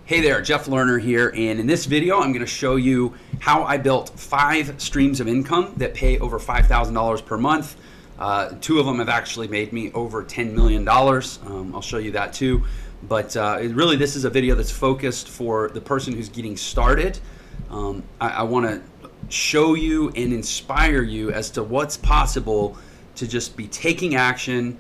Hey there, Jeff Lerner here, and in this video I'm going to show you how I built 5 streams of income that pay over $5,000 per month. 2 of them have actually made me over $10 million. I'll show you that too. But really this is a video that's focused for the person who's getting started. I want to show you and inspire you as to what's possible to just be taking action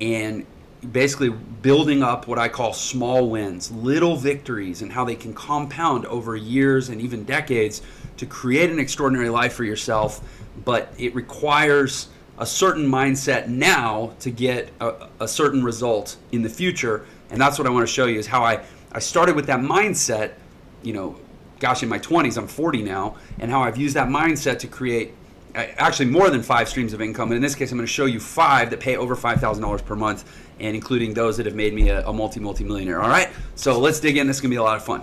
and basically building up what I call small wins, little victories, and how they can compound over years and even decades to create an extraordinary life for yourself. But it requires a certain mindset now to get a certain result in the future. And that's what I want to show you, is how I started with that mindset, gosh, in my 20s, I'm 40 now, and how I've used that mindset to create actually more than 5 streams of income. And in this case, I'm going to show you 5 that pay over $5,000 per month, and including those that have made me a multi-millionaire. All right, so let's dig in. This is going to be a lot of fun.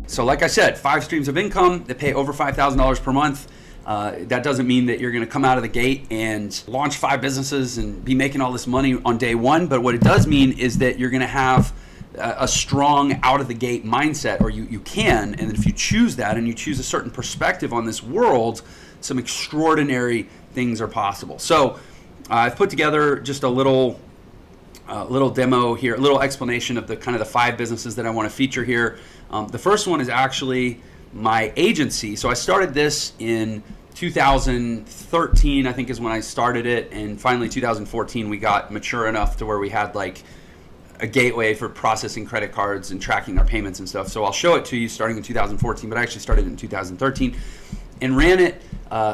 So like I said, 5 streams of income that pay over $5,000 per month. That doesn't mean that you're going to come out of the gate and launch 5 businesses and be making all this money on day one. But what it does mean is that you're going to have a strong out of the gate mindset, or you can. And if you choose that and you choose a certain perspective on this world, some extraordinary things are possible. So I've put together just a little demo here, a little explanation of the kind of the 5 businesses that I want to feature here. The first one is actually my agency. So I started this in 2013, I think is when I started it, and finally 2014 we got mature enough to where we had like a gateway for processing credit cards and tracking our payments and stuff. So I'll show it to you starting in 2014, but I actually started in 2013 and ran it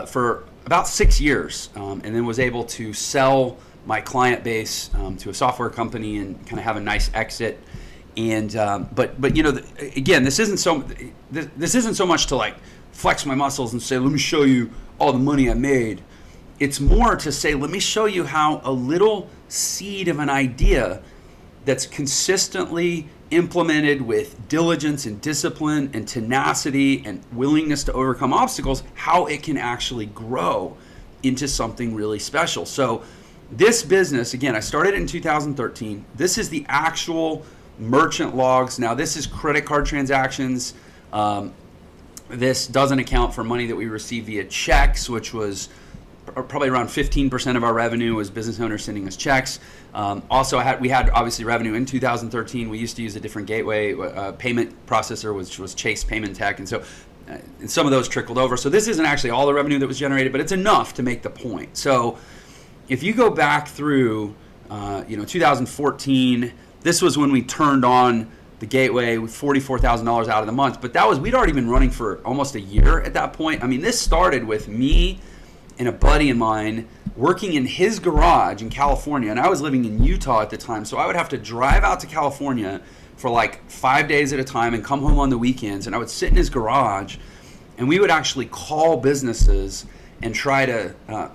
for about 6 years, and then was able to sell my client base to a software company and kind of have a nice exit. And but again, this isn't so much to like flex my muscles and say, let me show you all the money I made. It's more to say, let me show you how a little seed of an idea that's consistently implemented with diligence and discipline and tenacity and willingness to overcome obstacles, how it can actually grow into something really special. So this business, again, I started in 2013. This is the actual merchant logs. Now this is credit card transactions. This doesn't account for money that we receive via checks, which was probably around 15% of our revenue was business owners sending us checks. Also, we had obviously revenue in 2013. We used to use a different gateway payment processor, which was Chase Payment Tech, and so and some of those trickled over. So this isn't actually all the revenue that was generated, but it's enough to make the point. So if you go back through 2014, this was when we turned on the gateway with $44,000 out of the month, but we'd already been running for almost a year at that point. I mean, this started with me and a buddy of mine working in his garage in California, and I was living in Utah at the time, so I would have to drive out to California for like 5 days at a time and come home on the weekends, and I would sit in his garage, and we would actually call businesses and try to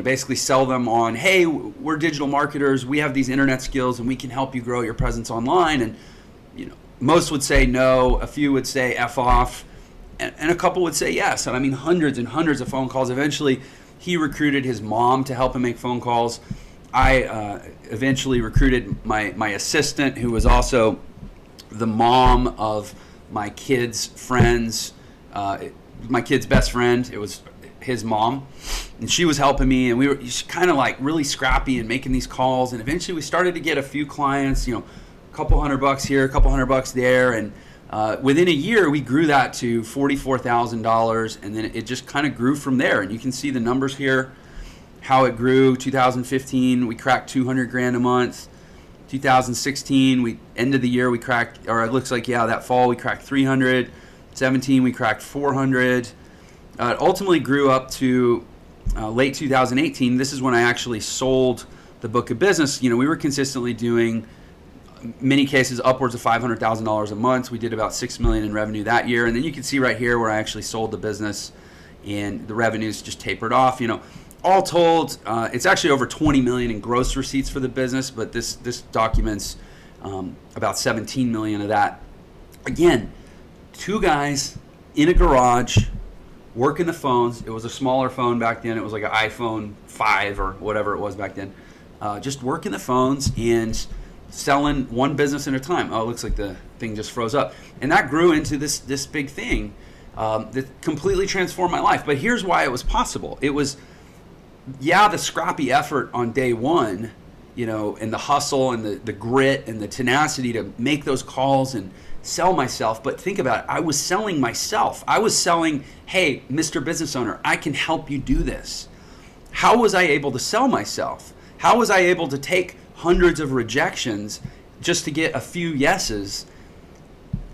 basically sell them on, hey, we're digital marketers, we have these internet skills, and we can help you grow your presence online. And most would say no, a few would say F off, and a couple would say yes. And I mean, hundreds and hundreds of phone calls. Eventually, he recruited his mom to help him make phone calls. I eventually recruited my assistant, who was also the mom of my kid's friends, my kid's best friend. It was his mom, and she was helping me, and we were kind of like really scrappy and making these calls. And eventually we started to get a few clients, a couple $100 here, a couple $100 there, and within a year we grew that to $44,000, and then it just kind of grew from there. And you can see the numbers here, how it grew. 2015 we cracked 200 grand a month. 2016 we ended the year we cracked, or it looks like that fall we cracked 300. 17 we cracked 400. It ultimately grew up to late 2018. This is when I actually sold the book of business. We were consistently doing, many cases, upwards of $500,000 a month. We did about $6 million in revenue that year. And then you can see right here where I actually sold the business and the revenues just tapered off. All told, it's actually over 20 million in gross receipts for the business, but this documents about 17 million of that. Again, 2 guys in a garage, working the phones. It was a smaller phone back then. It was like an iPhone 5 or whatever it was back then. Just working the phones and selling one business at a time. Oh, it looks like the thing just froze up. And that grew into this big thing that completely transformed my life. But here's why it was possible. It was, the scrappy effort on day one, and the hustle and the grit and the tenacity to make those calls and sell myself. But think about it. I was selling myself. I was selling, hey, Mr. Business Owner, I can help you do this. How was I able to sell myself? How was I able to take hundreds of rejections just to get a few yeses?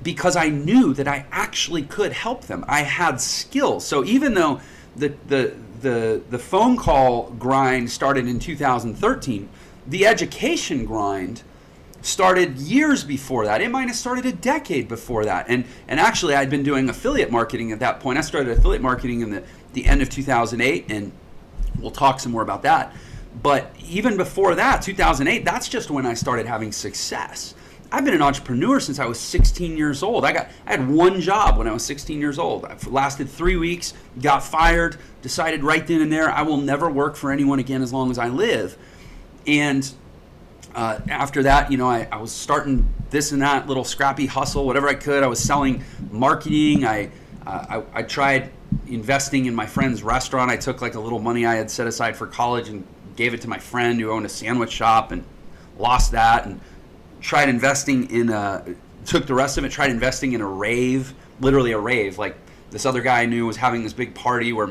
Because I knew that I actually could help them. I had skills. So even though the phone call grind started in 2013, the education grind started years before that. It might have started a decade before that. And actually, I'd been doing affiliate marketing at that point. I started affiliate marketing in the end of 2008, and we'll talk some more about that. But even before that, 2008, that's just when I started having success. I've been an entrepreneur since I was 16 years old. I had one job when I was 16 years old. I lasted 3 weeks, got fired, decided right then and there I will never work for anyone again as long as I live. And after that, I was starting this and that little scrappy hustle, whatever I could. I was selling marketing. I tried investing in my friend's restaurant. I took like a little money I had set aside for college and gave it to my friend who owned a sandwich shop and lost that, and tried investing took the rest of it, tried investing in a rave, literally a rave. Like this other guy I knew was having this big party where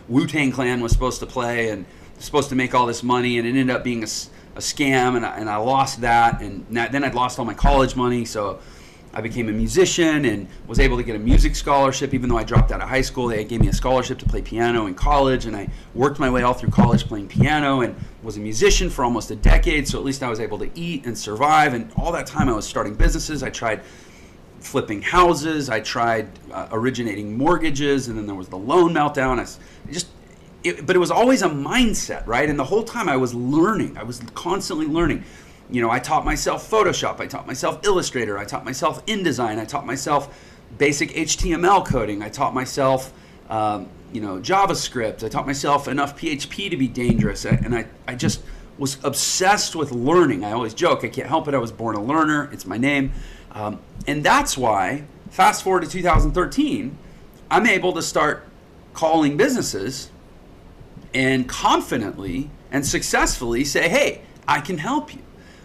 Wu-Tang Clan was supposed to play and supposed to make all this money, and it ended up being a scam, and I lost that, and then I'd lost all my college money, so I became a musician and was able to get a music scholarship. Even though I dropped out of high school, they gave me a scholarship to play piano in college, and I worked my way all through college playing piano and was a musician for almost a decade, so at least I was able to eat and survive. And all that time I was starting businesses. I tried flipping houses, I tried originating mortgages, and then there was the loan meltdown. But it was always a mindset, right? And the whole time I was learning. I was constantly learning. I taught myself Photoshop. I taught myself Illustrator. I taught myself InDesign. I taught myself basic HTML coding. I taught myself, JavaScript. I taught myself enough PHP to be dangerous. And I just was obsessed with learning. I always joke, I can't help it. I was born a learner. It's my name. And that's why, fast forward to 2013, I'm able to start calling businesses and confidently and successfully say, hey, I can help you.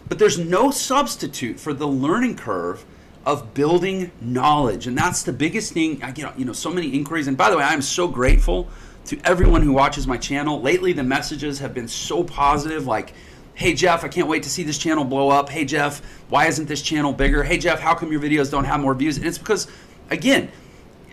But there's no substitute for the learning curve of building knowledge. And that's the biggest thing. I get, so many inquiries. And by the way, I'm so grateful to everyone who watches my channel. Lately, the messages have been so positive, like, hey, Jeff, I can't wait to see this channel blow up. Hey, Jeff, why isn't this channel bigger? Hey, Jeff, how come your videos don't have more views? And it's because, again,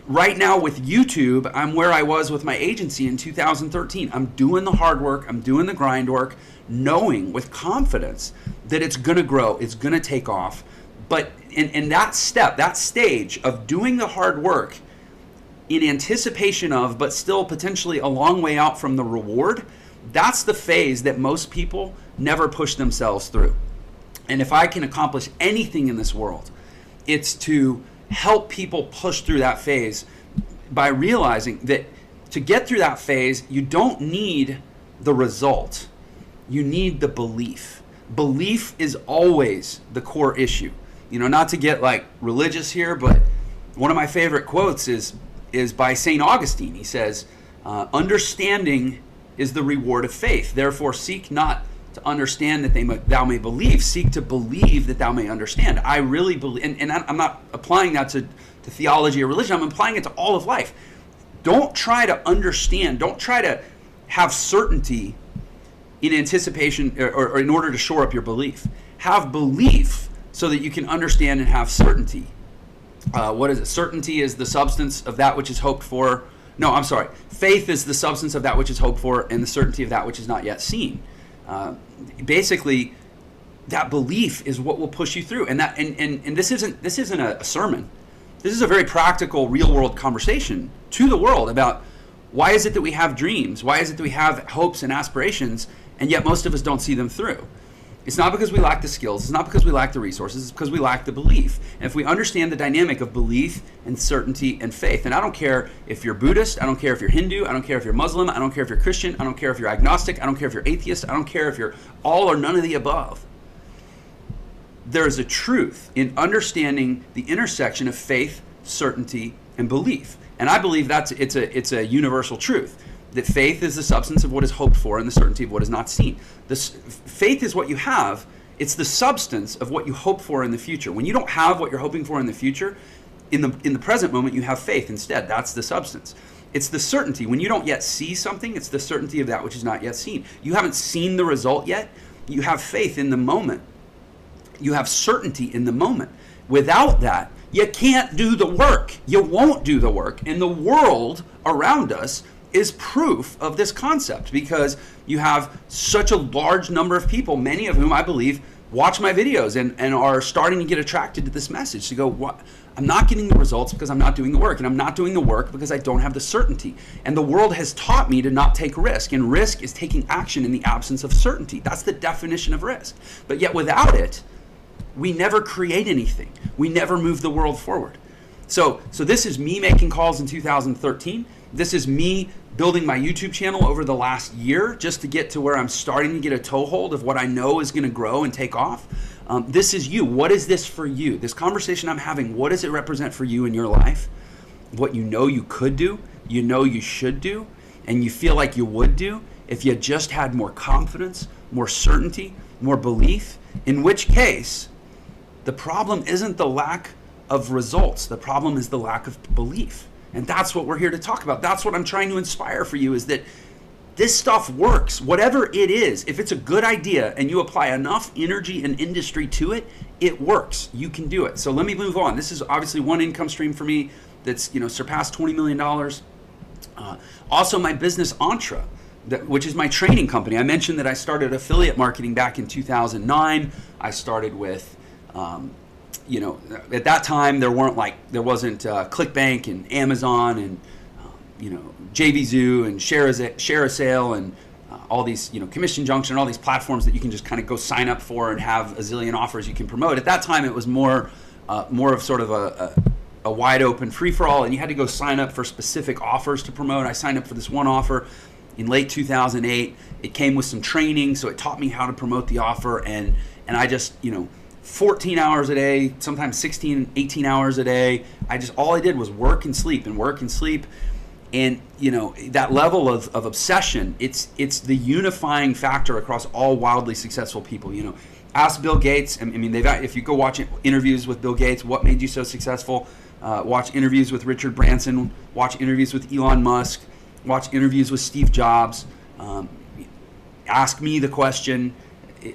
right now with YouTube, I'm where I was with my agency in 2013. I'm doing the hard work. I'm doing the grind work, knowing with confidence that it's going to grow. It's going to take off. But in that stage of doing the hard work in anticipation of, but still potentially a long way out from the reward, that's the phase that most people never push themselves through. And if I can accomplish anything in this world, it's to help people push through that phase by realizing that to get through that phase, you don't need the result. You need the belief. Belief is always the core issue. Not to get like religious here, but one of my favorite quotes is by St. Augustine. He says, understanding is the reward of faith. Therefore, seek not to understand that thou may believe. Seek to believe that thou may understand. I really believe, and I'm not applying that to theology or religion. I'm applying it to all of life. Don't try to understand. Don't try to have certainty in anticipation or in order to shore up your belief. Have belief so that you can understand and have certainty. What is it? Certainty is the substance of that which is hoped for. No, I'm sorry. Faith is the substance of that which is hoped for, and the certainty of that which is not yet seen. Basically, that belief is what will push you through. And this isn't a sermon. This is a very practical, real world conversation to the world about why is it that we have dreams? Why is it that we have hopes and aspirations, and yet most of us don't see them through? It's not because we lack the skills. It's not because we lack the resources. It's because we lack the belief. And if we understand the dynamic of belief and certainty and faith, and I don't care if you're Buddhist, I don't care if you're Hindu, I don't care if you're Muslim, I don't care if you're Christian, I don't care if you're agnostic, I don't care if you're atheist, I don't care if you're all or none of the above. There is a truth in understanding the intersection of faith, certainty, and belief. And I believe it's a universal truth, that faith is the substance of what is hoped for and the certainty of what is not seen. Faith is what you have. It's the substance of what you hope for in the future. When you don't have what you're hoping for in the future, in the present moment, you have faith instead. That's the substance. It's the certainty. When you don't yet see something, it's the certainty of that which is not yet seen. You haven't seen the result yet. You have faith in the moment. You have certainty in the moment. Without that, you can't do the work. You won't do the work. And the world around us is proof of this concept, because you have such a large number of people, many of whom I believe watch my videos and are starting to get attracted to this message, to go, what? I'm not getting the results because I'm not doing the work, and I'm not doing the work because I don't have the certainty. And the world has taught me to not take risk, and risk is taking action in the absence of certainty. That's the definition of risk. But yet without it, we never create anything. We never move the world forward. So this is me making calls in 2013. This is me building my YouTube channel over the last year just to get to where I'm starting to get a toehold of what I know is going to grow and take off. This is you. What is this for you? This conversation I'm having, what does it represent for you in your life? What you know you could do, you know you should do, and you feel like you would do if you just had more confidence, more certainty, more belief, in which case the problem isn't the lack of results. The problem is the lack of belief. And that's what we're here to talk about. That's what I'm trying to inspire for you, is that this stuff works. Whatever it is, if it's a good idea and you apply enough energy and industry to it, it works. You can do it. So let me move on. This is obviously one income stream for me that's surpassed $20 million. Also my business Entre, which is my training company. I mentioned that I started affiliate marketing back in 2009. I started with at that time there wasn't ClickBank and Amazon and JVZoo and ShareASale and all these Commission Junction, all these platforms that you can just kind of go sign up for and have a zillion offers you can promote. At that time it was more of sort of a wide open free for all, and you had to go sign up for specific offers to promote. I signed up for this one offer in late 2008. It came with some training, so it taught me how to promote the offer, and I just 14 hours a day, sometimes 16, 18 hours a day. All I did was work and sleep and work and sleep. And that level of obsession, it's the unifying factor across all wildly successful people. Ask Bill Gates. I mean, if you go watch interviews with Bill Gates, what made you so successful? Watch interviews with Richard Branson, watch interviews with Elon Musk, watch interviews with Steve Jobs. Ask me the question.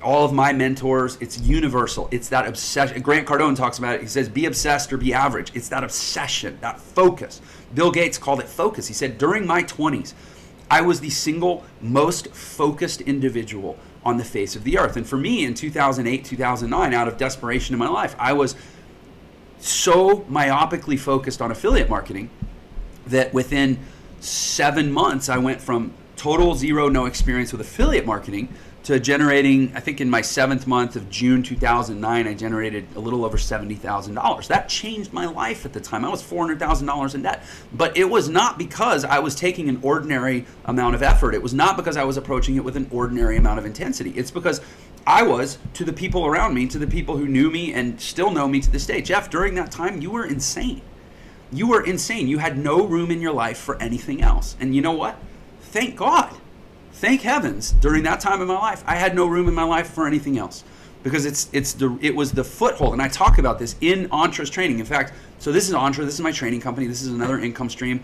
All of my mentors, it's universal. It's that obsession. Grant Cardone talks about it. He says, be obsessed or be average. It's that obsession, that focus. Bill Gates called it focus. He said, during my 20s, I was the single most focused individual on the face of the earth. And for me, in 2008, 2009, out of desperation in my life, I was so myopically focused on affiliate marketing that within 7 months, I went from total zero, no experience with affiliate marketing to generating, I think in my 7th month of June 2009, I generated a little over $70,000. That changed my life at the time. I was $400,000 in debt. But it was not because I was taking an ordinary amount of effort. It was not because I was approaching it with an ordinary amount of intensity. It's because I was, to the people around me, to the people who knew me and still know me to this day, Jeff, during that time, you were insane. You were insane. You had no room in your life for anything else. And you know what? Thank God. Thank heavens, during that time in my life, I had no room in my life for anything else, because it was the foothold. And I talk about this in Entre's training. In fact, so this is Entre, this is my training company. This is another income stream.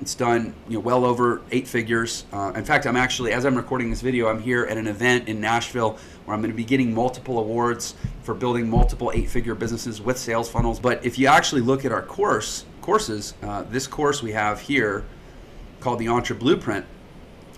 It's done well over 8 figures. In fact, I'm actually, as I'm recording this video, I'm here at an event in Nashville where I'm going to be getting multiple awards for building multiple 8-figure businesses with sales funnels. But if you actually look at our courses, this course we have here called the Entre Blueprint,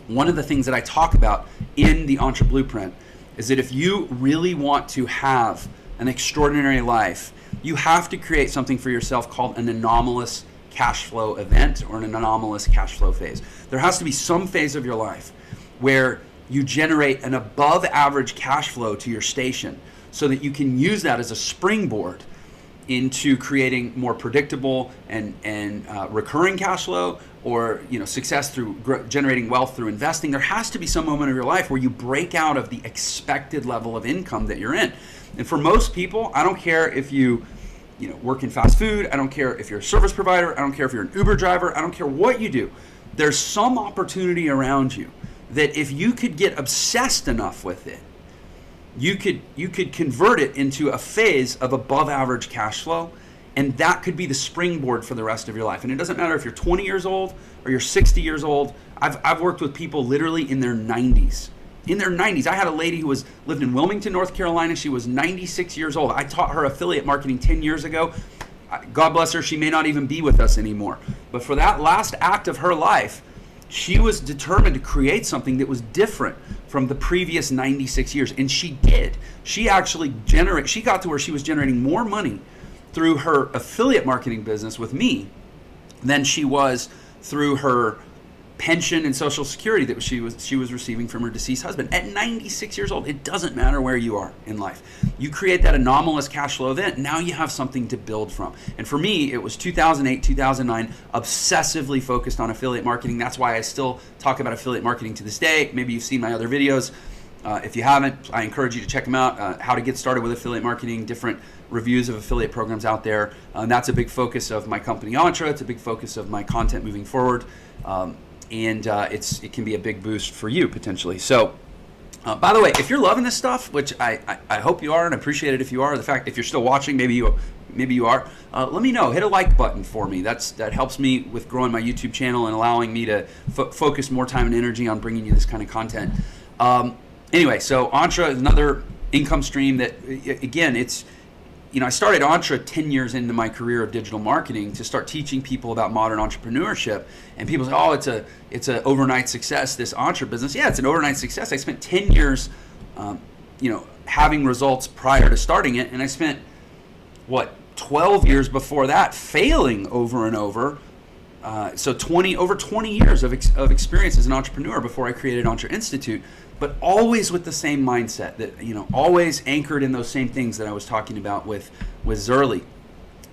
one of the things that I talk about in the Entre Blueprint is that if you really want to have an extraordinary life, you have to create something for yourself called an anomalous cash flow event or an anomalous cash flow phase. There has to be some phase of your life where you generate an above average cash flow to your station so that you can use that as a springboard into creating more predictable and recurring cash flow, or success through generating wealth through investing. There has to be some moment of your life where you break out of the expected level of income that you're in. And for most people, I don't care if you work in fast food, I don't care if you're a service provider, I don't care if you're an Uber driver, I don't care what you do. There's some opportunity around you that if you could get obsessed enough with it, you could convert it into a phase of above average cash flow, and that could be the springboard for the rest of your life. And it doesn't matter if you're 20 years old or you're 60 years old. I've worked with people literally in their 90s. In their 90s. I had a lady who lived in Wilmington, North Carolina. She was 96 years old. I taught her affiliate marketing 10 years ago. God bless her, she may not even be with us anymore. But for that last act of her life, she was determined to create something that was different from the previous 96 years. And she did. She actually she got to where she was generating more money through her affiliate marketing business with me than she was through her pension and Social Security that she was receiving from her deceased husband. At 96 years old, it doesn't matter where you are in life. You create that anomalous cash flow event, now you have something to build from. And for me, it was 2008, 2009, obsessively focused on affiliate marketing. That's why I still talk about affiliate marketing to this day. Maybe you've seen my other videos. If you haven't, I encourage you to check them out. How to get started with affiliate marketing, different reviews of affiliate programs out there. That's a big focus of my company, Entre. It's a big focus of my content moving forward. And it can be a big boost for you potentially. So, by the way, if you're loving this stuff, which I hope you are, and I appreciate it if you are. The fact, if you're still watching, maybe you are. Let me know. Hit a like button for me. That helps me with growing my YouTube channel and allowing me to focus more time and energy on bringing you this kind of content. Anyway, so Entre is another income stream that, again, it's. I started Entre 10 years into my career of digital marketing to start teaching people about modern entrepreneurship. And people say, oh, it's an overnight success, this Entre business. Yeah, it's an overnight success. I spent 10 years, having results prior to starting it. And I spent, 12 years before that failing over and over. So over 20 years of experience as an entrepreneur before I created Entre Institute. But always with the same mindset that, always anchored in those same things that I was talking about with Zerly.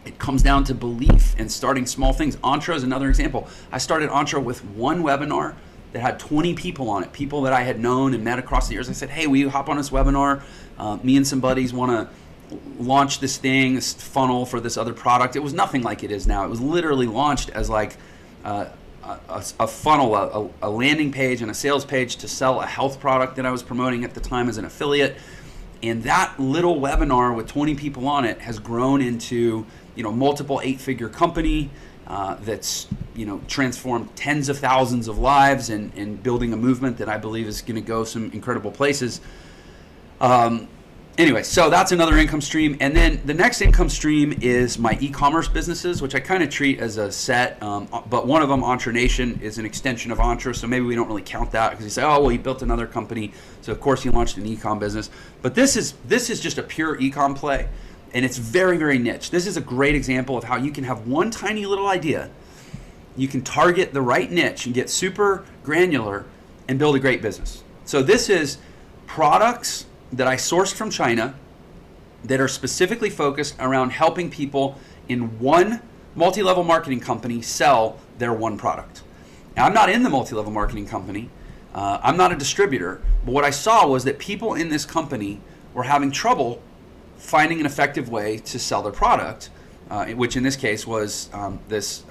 It comes down to belief and starting small things. Entre is another example. I started Entre with one webinar that had 20 people on it, people that I had known and met across the years. I said, hey, will you hop on this webinar? Me and some buddies want to launch this thing, this funnel for this other product. It was nothing like it is now. It was literally launched as like a funnel, a landing page and a sales page to sell a health product that I was promoting at the time as an affiliate. And that little webinar with 20 people on it has grown into, multiple 8-figure company that's, transformed tens of thousands of lives and building a movement that I believe is going to go some incredible places. Anyway, so that's another income stream. And then the next income stream is my e-commerce businesses, which I kind of treat as a set. But one of them, Entre Nation, is an extension of Entre. So maybe we don't really count that because you say, oh, well, he built another company. So of course he launched an e-com business. But this is just a pure e-com play. And it's very, very niche. This is a great example of how you can have one tiny little idea. You can target the right niche and get super granular and build a great business. So this is products that I sourced from China that are specifically focused around helping people in one multi-level marketing company sell their one product. Now, I'm not in the multi-level marketing company. I'm not a distributor. But what I saw was that people in this company were having trouble finding an effective way to sell their product, which in this case was this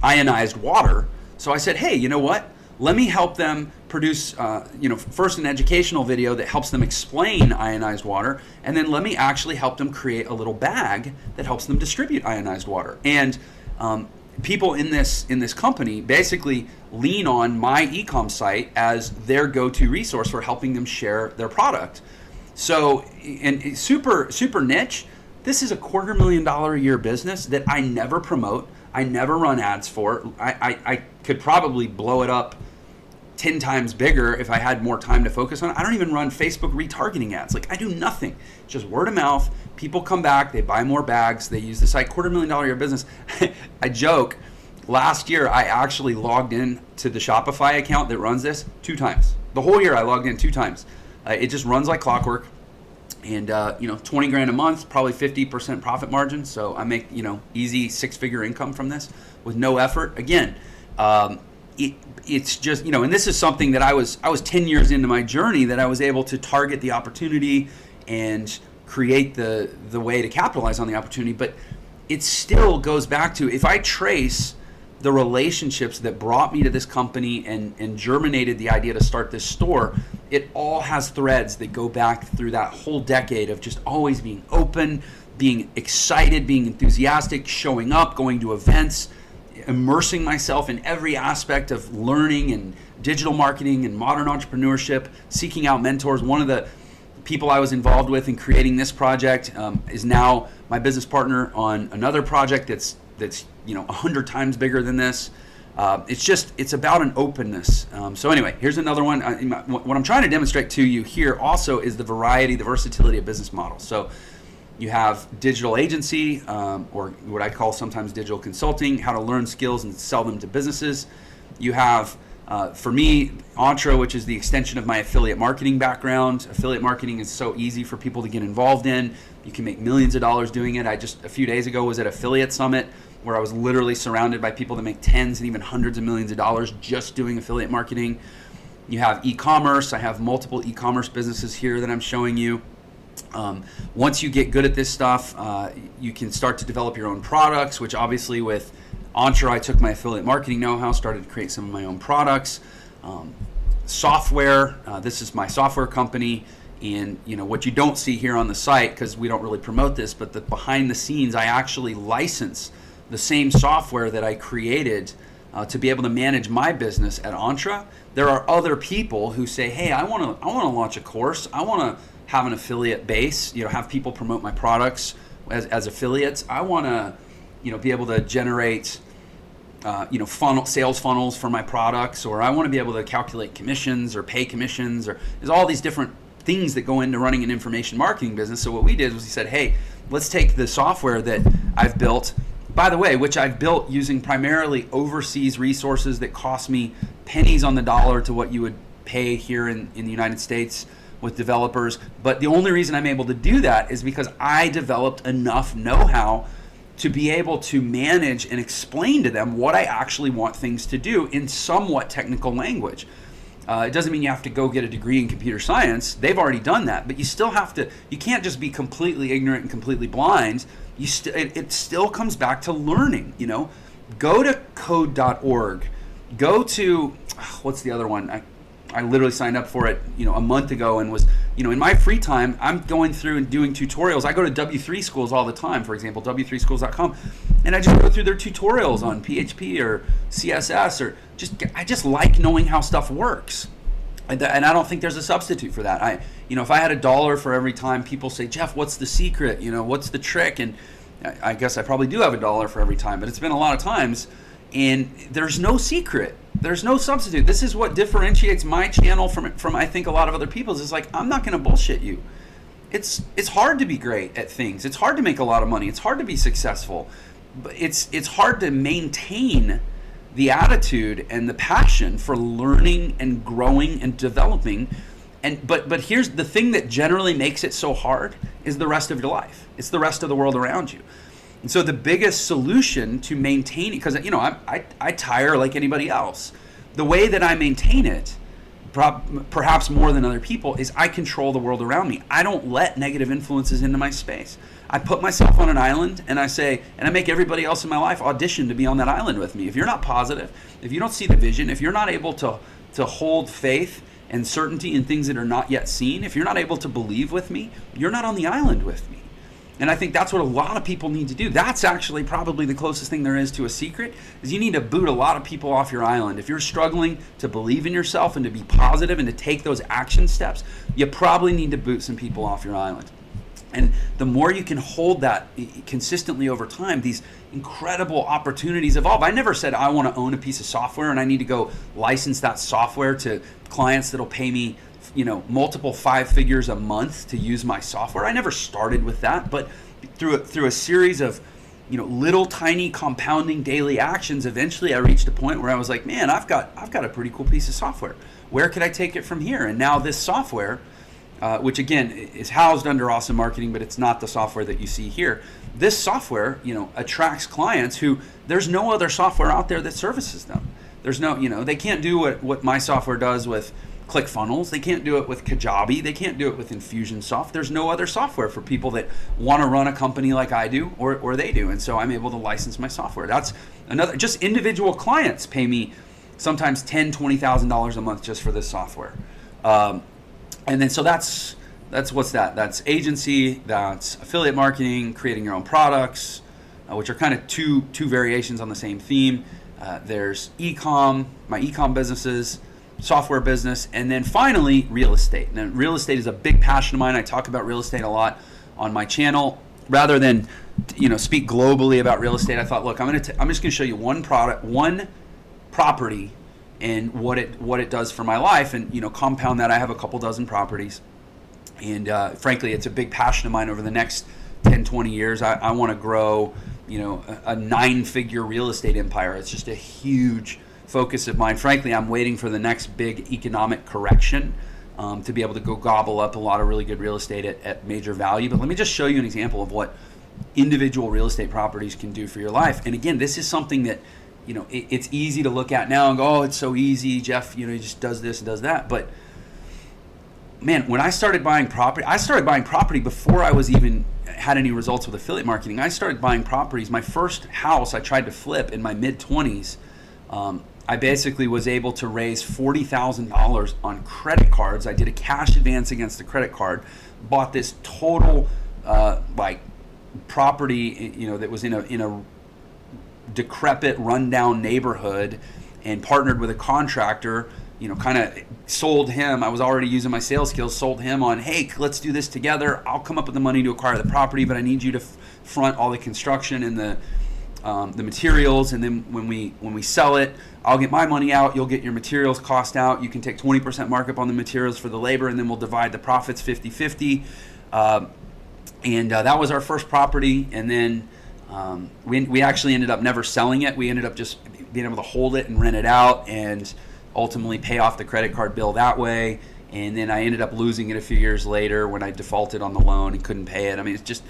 ionized water. So I said, hey, you know what? Let me help them produce, first an educational video that helps them explain ionized water, and then let me actually help them create a little bag that helps them distribute ionized water. And people in this company basically lean on my e-com site as their go-to resource for helping them share their product. So, and super niche. This is a $250,000 a year business that I never promote. I never run ads for. I could probably blow it up 10 times bigger if I had more time to focus on it. I don't even run Facebook retargeting ads. Like, I do nothing. Just word of mouth. People come back, they buy more bags, they use the site. $250,000 a year business. I joke. Last year, I actually logged in to the Shopify account that runs this 2 times. The whole year I logged in 2 times. It just runs like clockwork. And 20 grand a month, probably 50% profit margin. So I make easy 6-figure income from this with no effort. Again, it's just and this is something that I was 10 years into my journey that I was able to target the opportunity and create the way to capitalize on the opportunity. But it still goes back to, if I trace the relationships that brought me to this company and germinated the idea to start this store, it all has threads that go back through that whole decade of just always being open, being excited, being enthusiastic, showing up, going to events, immersing myself in every aspect of learning and digital marketing and modern entrepreneurship, seeking out mentors. One of the people I was involved with in creating this project is now my business partner on another project that's 100 times bigger than this. It's about an openness. So anyway, here's another one. What I'm trying to demonstrate to you here also is the versatility of business models. So you have digital agency, or what I call sometimes digital consulting, how to learn skills and sell them to businesses. You have, for me, Entre, which is the extension of my affiliate marketing background. Affiliate marketing is so easy for people to get involved in. You can make millions of dollars doing it. I just a few days ago was at Affiliate Summit, where I was literally surrounded by people that make tens and even hundreds of millions of dollars just doing affiliate marketing. You have e-commerce. I have multiple e-commerce businesses here that I'm showing you. Once you get good at this stuff, you can start to develop your own products, which obviously with Entre, I took my affiliate marketing know-how, started to create some of my own products. Software, this is my software company. And what you don't see here on the site, because we don't really promote this, but the behind the scenes, I actually license the same software that I created to be able to manage my business at Entre. There are other people who say, hey, I want to launch a course. I want to have an affiliate base, have people promote my products as affiliates. I want to, be able to generate, sales funnels for my products, or I want to be able to calculate commissions or pay commissions, or there's all these different things that go into running an information marketing business. So what we did was we said, hey, let's take the software that I've built, by the way, which I've built using primarily overseas resources that cost me pennies on the dollar to what you would pay here in the United States with developers. But the only reason I'm able to do that is because I developed enough know-how to be able to manage and explain to them what I actually want things to do in somewhat technical language. It doesn't mean you have to go get a degree in computer science. They've already done that, but you still have to. You can't just be completely ignorant and completely blind. It still comes back to learning. Go to code.org. Go to what's the other one? I literally signed up for it, a month ago, and was, in my free time, I'm going through and doing tutorials. I go to W3 schools all the time, for example, w3schools.com, and I just go through their tutorials on PHP or CSS, or I just like knowing how stuff works. And I don't think there's a substitute for that. If I had $1 for every time people say, Jeff, what's the secret? What's the trick? And I guess I probably do have $1 for every time, but it's been a lot of times, and there's no secret. There's no substitute. This is what differentiates my channel from I think a lot of other people's. Is like, I'm not going to bullshit you. It's hard to be great at things. It's hard to make a lot of money. It's hard to be successful. But it's hard to maintain the attitude and the passion for learning and growing and developing. But here's the thing that generally makes it so hard is the rest of your life. It's the rest of the world around you. And so the biggest solution to maintaining, because I tire like anybody else. The way that I maintain it, perhaps more than other people, is I control the world around me. I don't let negative influences into my space. I put myself on an island, and I make everybody else in my life audition to be on that island with me. If you're not positive, if you don't see the vision, if you're not able to hold faith and certainty in things that are not yet seen, if you're not able to believe with me, you're not on the island with me. And I think that's what a lot of people need to do. That's actually probably the closest thing there is to a secret, is you need to boot a lot of people off your island. If you're struggling to believe in yourself and to be positive and to take those action steps, you probably need to boot some people off your island. And the more you can hold that consistently over time, these incredible opportunities evolve. I never said I want to own a piece of software and I need to go license that software to clients that'll pay me multiple 5 figures a month to use my software. I never started with that, but through a series of little tiny compounding daily actions, eventually I reached a point where I was like, man, I've got a pretty cool piece of software. Where could I take it from here? And now this software, which again is housed under Awesome Marketing, but it's not the software that you see here. This software, attracts clients who there's no other software out there that services them. There's no, they can't do what my software does with ClickFunnels. They can't do it with Kajabi. They can't do it with Infusionsoft. There's no other software for people that want to run a company like I do or they do. And so I'm able to license my software. That's another, just individual clients pay me sometimes $10,000, $20,000 a month just for this software. And then so that's what's that? That's agency, that's affiliate marketing, creating your own products, which are kind of two variations on the same theme. There's my e-com businesses, software business, and then finally real estate. And real estate is a big passion of mine. I talk about real estate a lot on my channel. Rather than speak globally about real estate, I thought, look, I'm just going to show you one property and what it does for my life, and compound that. I have a couple dozen properties, and frankly, it's a big passion of mine. Over the next 10-20 years, I want to grow a 9-figure real estate empire. It's just a huge focus of mine. Frankly, I'm waiting for the next big economic correction to be able to go gobble up a lot of really good real estate at major value. But let me just show you an example of what individual real estate properties can do for your life. And again, this is something that it's easy to look at now and go, oh, it's so easy, Jeff, he just does this and does that. But man, when I started buying property before I was even had any results with affiliate marketing. I started buying properties. My first house I tried to flip in my mid-20s. I basically was able to raise $40,000 on credit cards. I did a cash advance against the credit card, bought this total property, that was in a decrepit, rundown neighborhood, and partnered with a contractor. Kind of sold him. I was already using my sales skills. Sold him on, hey, let's do this together. I'll come up with the money to acquire the property, but I need you to front all the construction and the materials. And then when we sell it, I'll get my money out. You'll get your materials cost out. You can take 20% markup on the materials for the labor, and then we'll divide the profits 50-50. And that was our first property. And then we actually ended up never selling it. We ended up just being able to hold it and rent it out, and ultimately pay off the credit card bill that way. And then I ended up losing it a few years later when I defaulted on the loan and couldn't pay it. I mean, it's just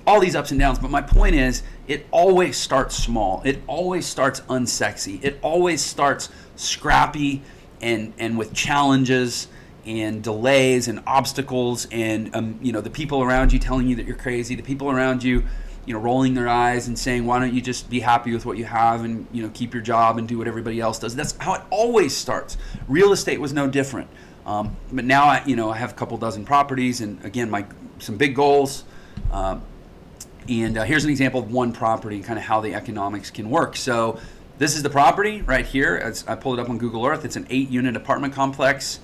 all these ups and downs. But my point is, it always starts small. It always starts unsexy. It always starts scrappy and with challenges and delays and obstacles and the people around you telling you that you're crazy, the people around you rolling their eyes and saying, why don't you just be happy with what you have and, keep your job and do what everybody else does. That's how it always starts. Real estate was no different. But now I have a couple dozen properties, and again, some big goals. And here's an example of one property and kind of how the economics can work. So this is the property right here. I pulled it up on Google Earth. It's an 8-unit apartment complex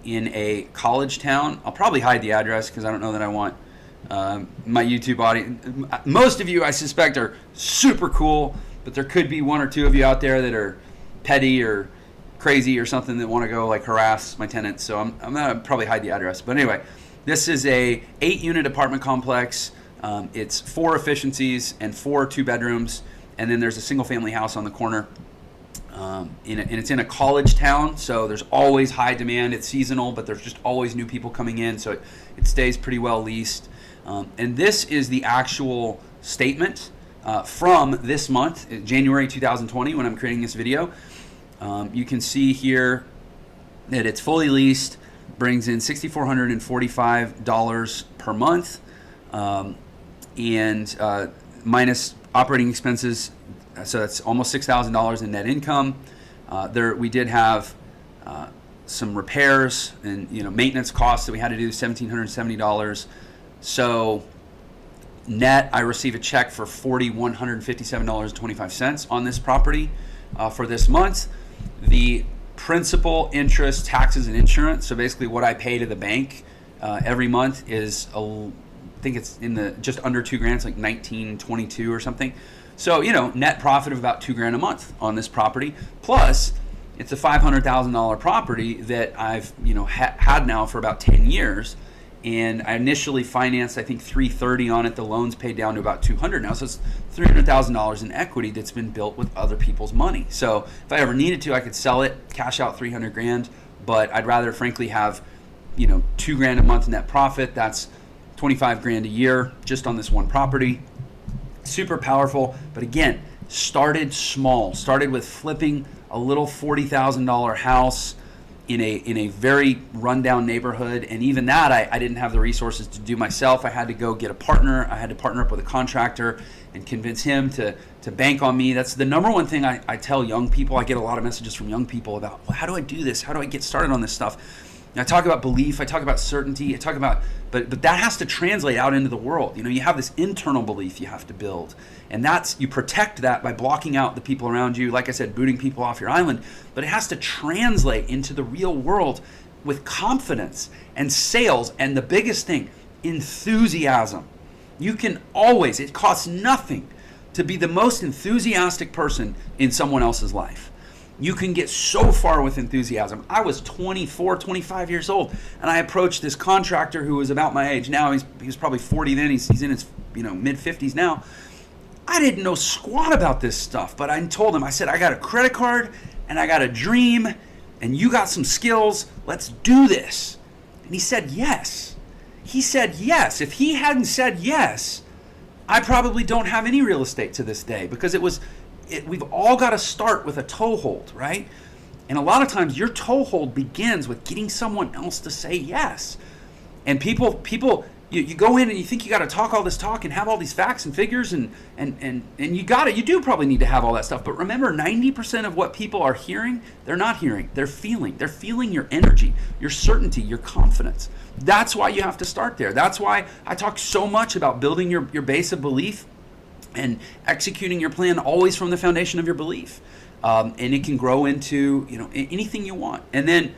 in a college town. I'll probably hide the address because I don't know that I want my YouTube audience. Most of you, I suspect, are super cool, but there could be one or two of you out there that are petty or crazy or something that want to go harass my tenants. So I'm gonna probably hide the address. But anyway, this is a 8-unit apartment complex. It's 4 efficiencies and 4 2-bedrooms, and then there's a single-family house on the corner. And it's in a college town, so there's always high demand. It's seasonal, but there's just always new people coming in, so it stays pretty well leased. And this is the actual statement from this month, January 2020, when I'm creating this video. You can see here that it's fully leased, brings in $6,445 per month, and minus operating expenses, so that's almost $6,000 in net income. We did have some repairs and maintenance costs that we had to do, $1,770. So net, I receive a check for $4,157.25 on this property for this month. The principal, interest, taxes, and insurance, so basically what I pay to the bank every month is, I think it's in just under $2,000, it's like $1,922 or something. So, net profit of about $2,000 a month on this property. Plus, it's a $500,000 property that I've, had now for about 10 years. and I initially financed, I think, $330 on it. The loans paid down to about $200 now, so it's $300,000 in equity that's been built with other people's money. So if I ever needed to, I could sell it, cash out $300,000, but I'd rather, frankly, have $2,000 a month net profit. That's $25,000 a year just on this one property. Super powerful, but again, started small. Started with flipping a little $40,000 house in a very rundown neighborhood, and even that I didn't have the resources to do myself. I had to go get a partner. I had to partner up with a contractor and convince him to bank on me. That's the number one thing I tell young people. I get a lot of messages from young people about, well, how do I do this? How do I get started on this stuff? And I talk about belief, I talk about certainty, I talk about, but that has to translate out into the world. You have this internal belief you have to build, and you protect that by blocking out the people around you. Like I said, booting people off your island, but it has to translate into the real world with confidence and sales, and the biggest thing, enthusiasm. You can always, it costs nothing to be the most enthusiastic person in someone else's life. You can get so far with enthusiasm. I was 24, 25 years old, and I approached this contractor who was about my age now. He was probably 40 then. He's in his mid-50s now. I didn't know squat about this stuff, but I told him, I said, I got a credit card, and I got a dream, and you got some skills. Let's do this. And he said yes. He said yes. If he hadn't said yes, I probably don't have any real estate to this day, because we've all got to start with a toehold, right? And a lot of times your toehold begins with getting someone else to say yes. And people, you go in and you think you got to talk all this talk and have all these facts and figures, and you do probably need to have all that stuff. But remember, 90% of what people are hearing, they're not hearing, they're feeling. They're feeling your energy, your certainty, your confidence. That's why you have to start there. That's why I talk so much about building your base of belief and executing your plan always from the foundation of your belief, and it can grow into anything you want. And then,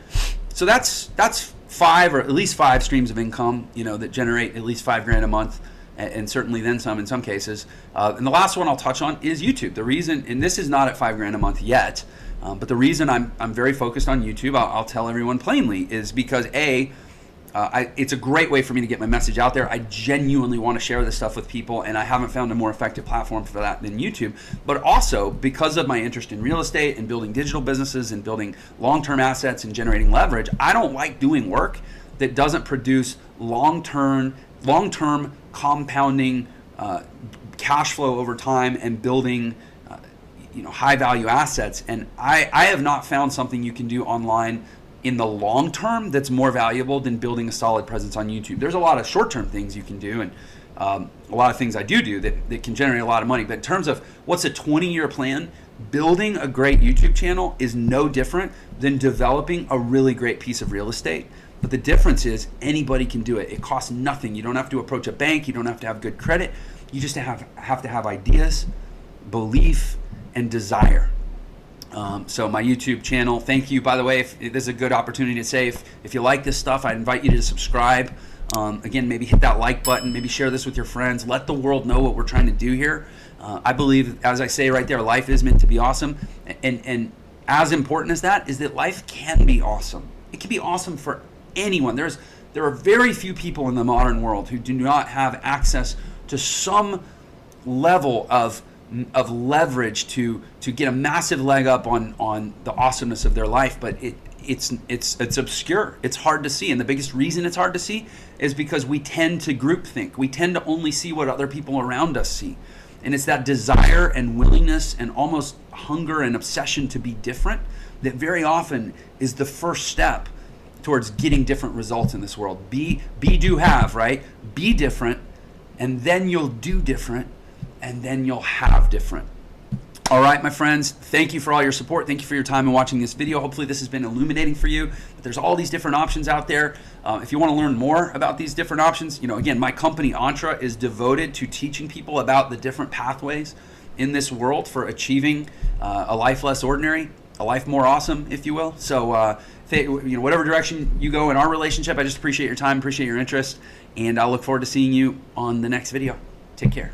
so that's 5 or at least 5 streams of income that generate at least $5,000 a month, and certainly then some in some cases. And the last one I'll touch on is YouTube. The reason, and this is not at $5,000 a month yet, but the reason I'm very focused on YouTube, I'll tell everyone plainly, is because it's a great way for me to get my message out there. I genuinely want to share this stuff with people, and I haven't found a more effective platform for that than YouTube. But also, because of my interest in real estate and building digital businesses and building long-term assets and generating leverage, I don't like doing work that doesn't produce long-term compounding cash flow over time and building high-value assets. And I have not found something you can do online in the long term that's more valuable than building a solid presence on YouTube. There's a lot of short-term things you can do, and a lot of things I do that can generate a lot of money. But in terms of what's a 20-year plan, building a great YouTube channel is no different than developing a really great piece of real estate. But the difference is anybody can do it. It costs nothing. You don't have to approach a bank. You don't have to have good credit. You just have to have ideas, belief, and desire. So my YouTube channel, thank you. By the way, if this is a good opportunity to say, if you like this stuff, I invite you to subscribe. Again, maybe hit that like button, maybe share this with your friends. Let the world know what we're trying to do here. I believe, as I say right there, life is meant to be awesome. And as important as that is that life can be awesome. It can be awesome for anyone. There are very few people in the modern world who do not have access to some level of leverage to get a massive leg up on the awesomeness of their life, but it's obscure. It's hard to see, and the biggest reason it's hard to see is because we tend to groupthink. We tend to only see what other people around us see, and it's that desire and willingness and almost hunger and obsession to be different that very often is the first step towards getting different results in this world. Be, do, have, right? Be different, and then you'll do different, and then you'll have different. All right, my friends, thank you for all your support. Thank you for your time in watching this video. Hopefully this has been illuminating for you. But there's all these different options out there. If you want to learn more about these different options, again, my company Entre is devoted to teaching people about the different pathways in this world for achieving a life less ordinary, a life more awesome, if you will. So whatever direction you go in our relationship, I just appreciate your time, appreciate your interest, and I'll look forward to seeing you on the next video. Take care.